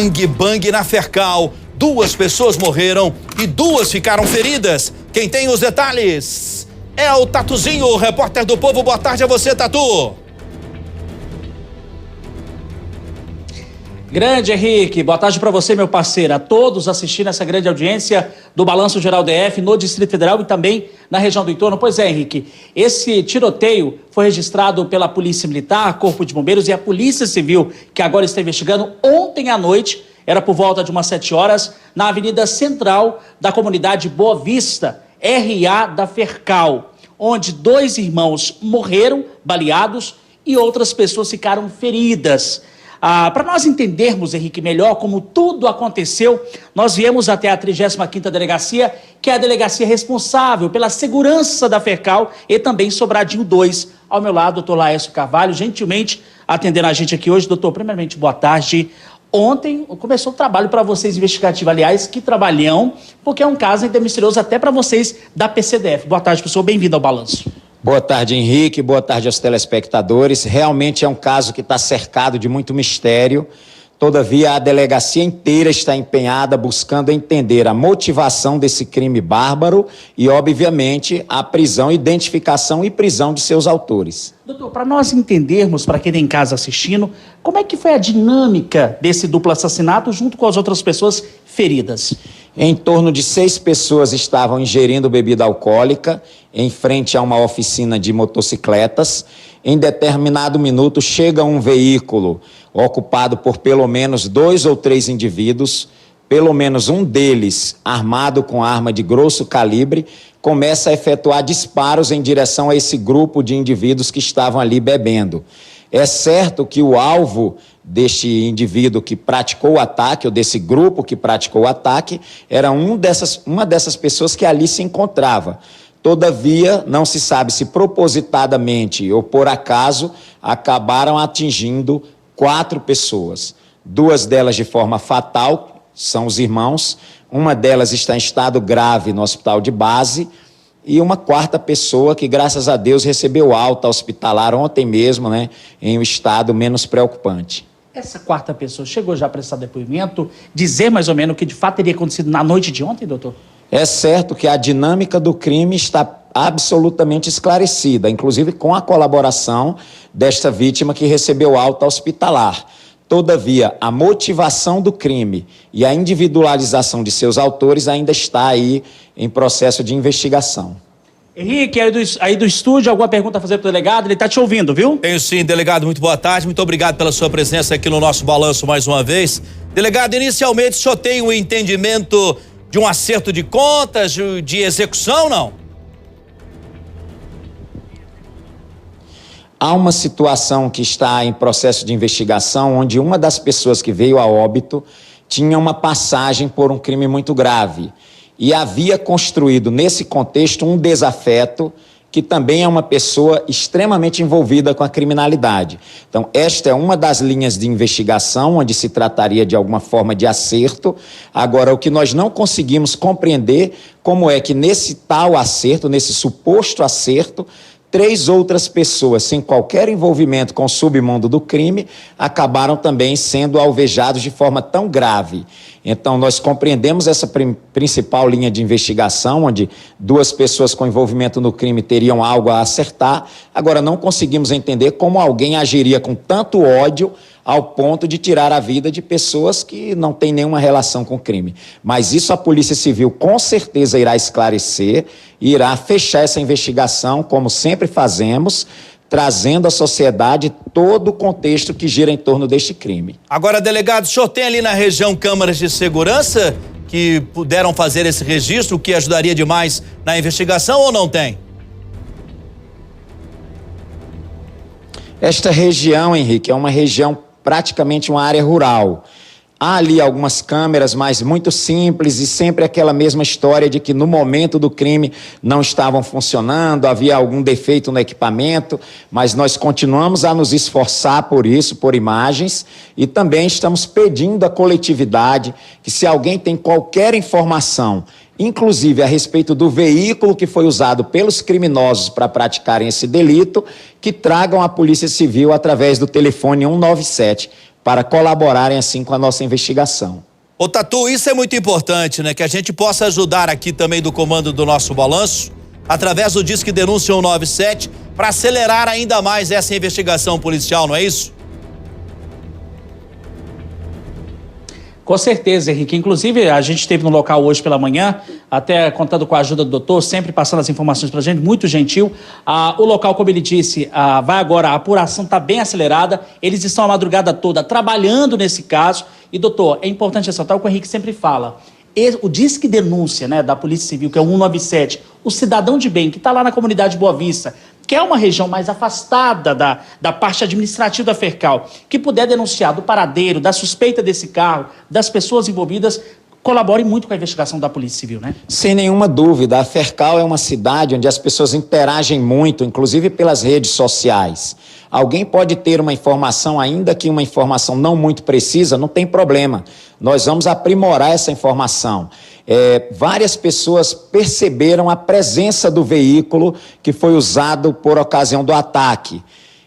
Bang bang na Fercal. 2 pessoas morreram e 2 ficaram feridas. Quem tem os detalhes é o Tatuzinho, o repórter do Povo. Boa tarde a você, Tatu. Grande Henrique, boa tarde para você, meu parceiro, a todos assistindo essa grande audiência do Balanço Geral DF no Distrito Federal e também na região do entorno. Pois é, Henrique, esse tiroteio foi registrado pela Polícia Militar, Corpo de Bombeiros e a Polícia Civil, que agora está investigando. Ontem à noite, era por volta de umas 7 horas, na Avenida Central da comunidade Boa Vista, RA da Fercal, onde 2 irmãos morreram baleados e outras pessoas ficaram feridas. Para nós entendermos, Henrique, melhor como tudo aconteceu, nós viemos até a 35ª Delegacia, que é a delegacia responsável pela segurança da Fercal e também Sobradinho 2. Ao meu lado, doutor Laércio Carvalho, gentilmente atendendo a gente aqui hoje. Doutor, primeiramente, boa tarde. Ontem começou o trabalho para vocês investigativo, aliás, que trabalhão, porque é um caso ainda misterioso até para vocês da PCDF. Boa tarde, pessoal, bem-vindo ao Balanço. Boa tarde, Henrique. Boa tarde aos telespectadores. Realmente é um caso que está cercado de muito mistério. Todavia, a delegacia inteira está empenhada buscando entender a motivação desse crime bárbaro e, obviamente, a prisão, identificação e prisão de seus autores. Doutor, para nós entendermos, para quem está em casa assistindo, como é que foi a dinâmica desse duplo assassinato junto com as outras pessoas feridas? Em torno de 6 pessoas estavam ingerindo bebida alcoólica em frente a uma oficina de motocicletas. Em determinado minuto, chega um veículo ocupado por pelo menos 2 ou 3 indivíduos, pelo menos um deles armado com arma de grosso calibre, começa a efetuar disparos em direção a esse grupo de indivíduos que estavam ali bebendo. É certo que o alvo deste indivíduo que praticou o ataque, ou desse grupo que praticou o ataque, era uma dessas pessoas que ali se encontrava. Todavia, não se sabe se propositadamente ou por acaso acabaram atingindo 4 pessoas. 2 delas de forma fatal, são os irmãos. Uma delas está em estado grave no hospital de base. E uma 4ª pessoa que, graças a Deus, recebeu alta hospitalar ontem mesmo, né, em um estado menos preocupante. Essa 4ª pessoa chegou já a prestar depoimento, dizer mais ou menos o que de fato teria acontecido na noite de ontem, doutor? É certo que a dinâmica do crime está absolutamente esclarecida, inclusive com a colaboração desta vítima que recebeu alta hospitalar. Todavia, a motivação do crime e a individualização de seus autores ainda está aí em processo de investigação. Henrique, aí do estúdio, alguma pergunta a fazer para o delegado? Ele está te ouvindo, viu? Tenho sim, delegado, muito boa tarde. Muito obrigado pela sua presença aqui no nosso balanço mais uma vez. Delegado, inicialmente o senhor tem um entendimento de um acerto de contas, de execução, não? Há uma situação que está em processo de investigação onde uma das pessoas que veio a óbito tinha uma passagem por um crime muito grave e havia construído nesse contexto um desafeto que também é uma pessoa extremamente envolvida com a criminalidade. Então, esta é uma das linhas de investigação onde se trataria de alguma forma de acerto. Agora, o que nós não conseguimos compreender como é que nesse tal acerto, nesse suposto acerto, 3 outras pessoas, sem qualquer envolvimento com o submundo do crime, acabaram também sendo alvejados de forma tão grave. Então, nós compreendemos essa principal linha de investigação, onde 2 pessoas com envolvimento no crime teriam algo a acertar. Agora, não conseguimos entender como alguém agiria com tanto ódio ao ponto de tirar a vida de pessoas que não têm nenhuma relação com o crime. Mas isso a Polícia Civil com certeza irá esclarecer e irá fechar essa investigação, como sempre fazemos, trazendo à sociedade todo o contexto que gira em torno deste crime. Agora, delegado, o senhor tem ali na região câmaras de segurança que puderam fazer esse registro, o que ajudaria demais na investigação, ou não tem? Esta região, Henrique, é uma região praticamente uma área rural. Há ali algumas câmeras, mas muito simples e sempre aquela mesma história de que no momento do crime não estavam funcionando, havia algum defeito no equipamento, mas nós continuamos a nos esforçar por isso, por imagens, e também estamos pedindo à coletividade que se alguém tem qualquer informação, inclusive a respeito do veículo que foi usado pelos criminosos para praticarem esse delito, que tragam à Polícia Civil através do telefone 197. para colaborarem assim com a nossa investigação. Ô Tatu, isso é muito importante, né? Que a gente possa ajudar aqui também do comando do nosso balanço, através do Disque Denúncia 197, para acelerar ainda mais essa investigação policial, não é isso? Com certeza, Henrique. Inclusive, a gente esteve no local hoje pela manhã, até contando com a ajuda do doutor, sempre passando as informações para a gente, muito gentil. O local, como ele disse, vai agora, a apuração está bem acelerada, eles estão a madrugada toda trabalhando nesse caso. E, doutor, é importante ressaltar o que o Henrique sempre fala. O Disque Denúncia, né, da Polícia Civil, que é o 197, o cidadão de bem que está lá na comunidade Boa Vista, que é uma região mais afastada da parte administrativa da Fercal, que puder denunciar do paradeiro, da suspeita desse carro, das pessoas envolvidas, colabore muito com a investigação da Polícia Civil, né? Sem nenhuma dúvida, a Fercal é uma cidade onde as pessoas interagem muito, inclusive pelas redes sociais. Alguém pode ter uma informação, ainda que uma informação não muito precisa, não tem problema. Nós vamos aprimorar essa informação. Várias pessoas perceberam a presença do veículo que foi usado por ocasião do ataque.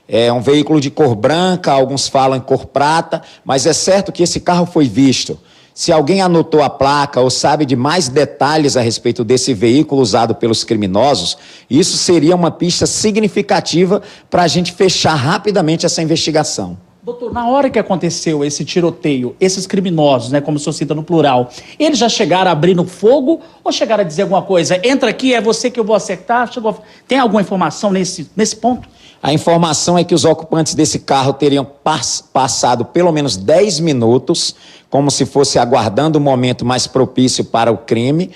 É um veículo de cor branca, alguns falam em cor prata, mas é certo que esse carro foi visto. Se alguém anotou a placa ou sabe de mais detalhes a respeito desse veículo usado pelos criminosos, isso seria uma pista significativa para a gente fechar rapidamente essa investigação. Doutor, na hora que aconteceu esse tiroteio, esses criminosos, né, como o senhor cita no plural, eles já chegaram abrindo fogo ou chegaram a dizer alguma coisa? Entra aqui, é você que eu vou acertar? Tem alguma informação nesse ponto? A informação é que os ocupantes desse carro teriam passado pelo menos 10 minutos, como se fosse aguardando o momento mais propício para o crime,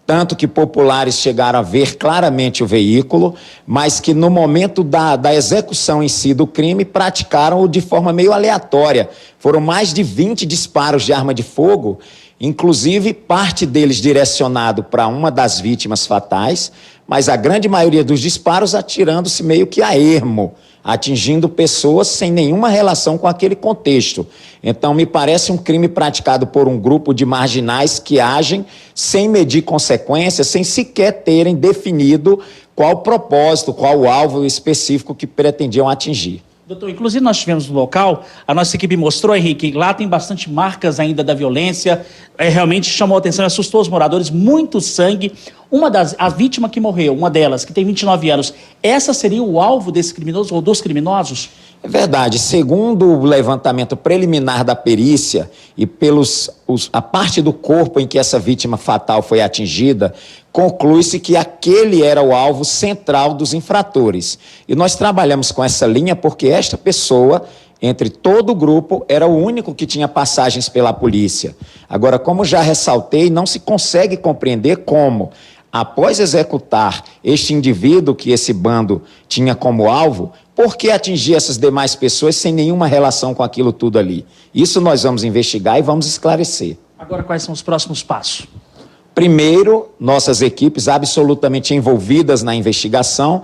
tanto que populares chegaram a ver claramente o veículo, mas que no momento da execução em si do crime, praticaram-o de forma meio aleatória. Foram mais de 20 disparos de arma de fogo, inclusive parte deles direcionado para uma das vítimas fatais, mas a grande maioria dos disparos atirando-se meio que a ermo, atingindo pessoas sem nenhuma relação com aquele contexto. Então, me parece um crime praticado por um grupo de marginais que agem sem medir consequências, sem sequer terem definido qual o propósito, qual o alvo específico que pretendiam atingir. Doutor, inclusive nós estivemos no local, a nossa equipe mostrou, Henrique, lá tem bastante marcas ainda da violência, realmente chamou a atenção e assustou os moradores, muito sangue. A vítima que morreu, uma delas, que tem 29 anos, essa seria o alvo desse criminoso ou dos criminosos? É verdade. Segundo o levantamento preliminar da perícia e a parte do corpo em que essa vítima fatal foi atingida, conclui-se que aquele era o alvo central dos infratores. E nós trabalhamos com essa linha porque esta pessoa, entre todo o grupo, era o único que tinha passagens pela polícia. Agora, como já ressaltei, não se consegue compreender como, após executar este indivíduo que esse bando tinha como alvo, por que atingir essas demais pessoas sem nenhuma relação com aquilo tudo ali? Isso nós vamos investigar e vamos esclarecer. Agora, quais são os próximos passos? Primeiro, nossas equipes absolutamente envolvidas na investigação,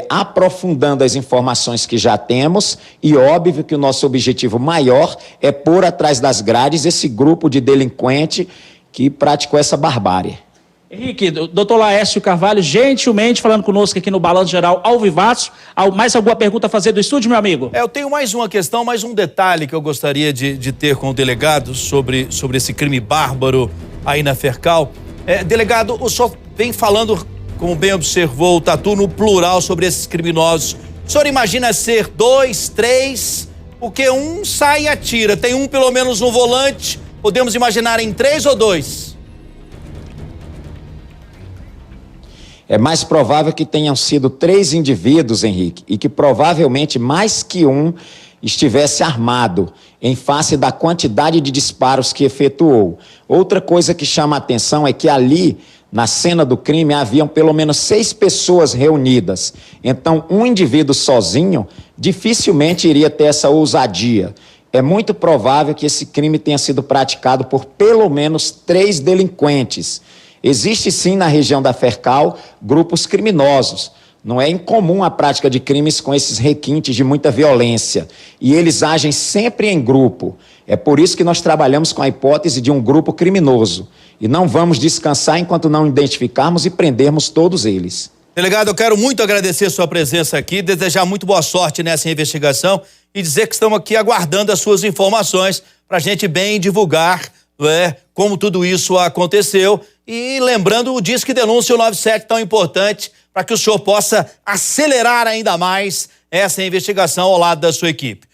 aprofundando as informações que já temos, e óbvio que o nosso objetivo maior é pôr atrás das grades esse grupo de delinquente que praticou essa barbárie. Henrique, doutor Laércio Carvalho, gentilmente falando conosco aqui no Balanço Geral ao vivaço. Mais alguma pergunta a fazer do estúdio, meu amigo? Eu tenho mais uma questão, mais um detalhe que eu gostaria de ter com o delegado sobre esse crime bárbaro aí na Fercal. Delegado, o senhor vem falando, como bem observou o Tatu, no plural sobre esses criminosos. O senhor imagina ser 2, 3, porque um sai e atira, tem um pelo menos no volante, podemos imaginar em 3 ou 2? É mais provável que tenham sido 3 indivíduos, Henrique, e que provavelmente mais que um estivesse armado, em face da quantidade de disparos que efetuou. Outra coisa que chama a atenção é que ali, na cena do crime, haviam pelo menos 6 pessoas reunidas. Então, um indivíduo sozinho dificilmente iria ter essa ousadia. É muito provável que esse crime tenha sido praticado por pelo menos 3 delinquentes. Existe sim na região da Fercal grupos criminosos. Não é incomum a prática de crimes com esses requintes de muita violência. E eles agem sempre em grupo. É por isso que nós trabalhamos com a hipótese de um grupo criminoso. E não vamos descansar enquanto não identificarmos e prendermos todos eles. Delegado, eu quero muito agradecer a sua presença aqui, desejar muito boa sorte nessa investigação e dizer que estamos aqui aguardando as suas informações para a gente bem divulgar, como tudo isso aconteceu. E lembrando o Disque Denúncia 197 tão importante para que o senhor possa acelerar ainda mais essa investigação ao lado da sua equipe.